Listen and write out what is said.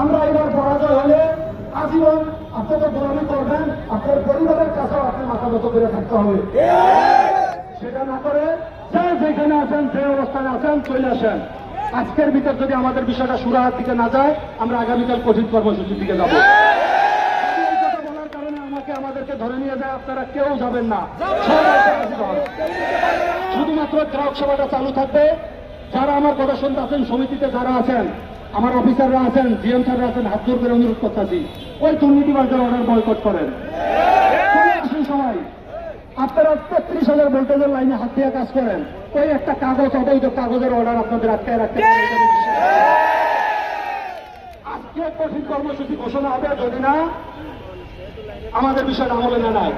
আমরা এবার পরাজয় হলে আজীবন আপনাদের গোলামি করবেন, আপনার পরিবারের কাছেও আপনি মাথা নত করে থাকতে হবে। সেটা না করে যেখানে আছেন, যে অবস্থানে আছেন, চলে আসেন। আজকের ভিতর যদি আমাদের বিষয়টা সুরাহার দিকে না যায়, আমরা আগামীকাল কঠিন কর্মসূচির দিকে যাব। বলার কারণে আমাদেরকে ধরে নিয়ে যায়, আপনারা কেউ যাবেন না। শুধুমাত্র গ্রাহক সভাটা চালু থাকবে। যারা আমার কথা শুনতে আছেন, সমিতিতে যারা আছেন, আমার অফিসাররা আছেন, জিএম স্যাররা আছেন, হাত জোর করে অনুরোধ করতেছি, ওই দুর্নীতিবাজদের অর্ডার বয়কট করেন। আসুন সবাই, আপনারা 33,000 ভোল্টেজের লাইনে হাত দিয়ে কাজ করেন। ওই একটা কাগজ, অবৈধ কাগজের অর্ডার আপনাদের আটকায় রাখতে আজকে কঠিন কর্মসূচি ঘোষণা হবে যদি না আমাদের বিষয়টা আমলে না নেয়।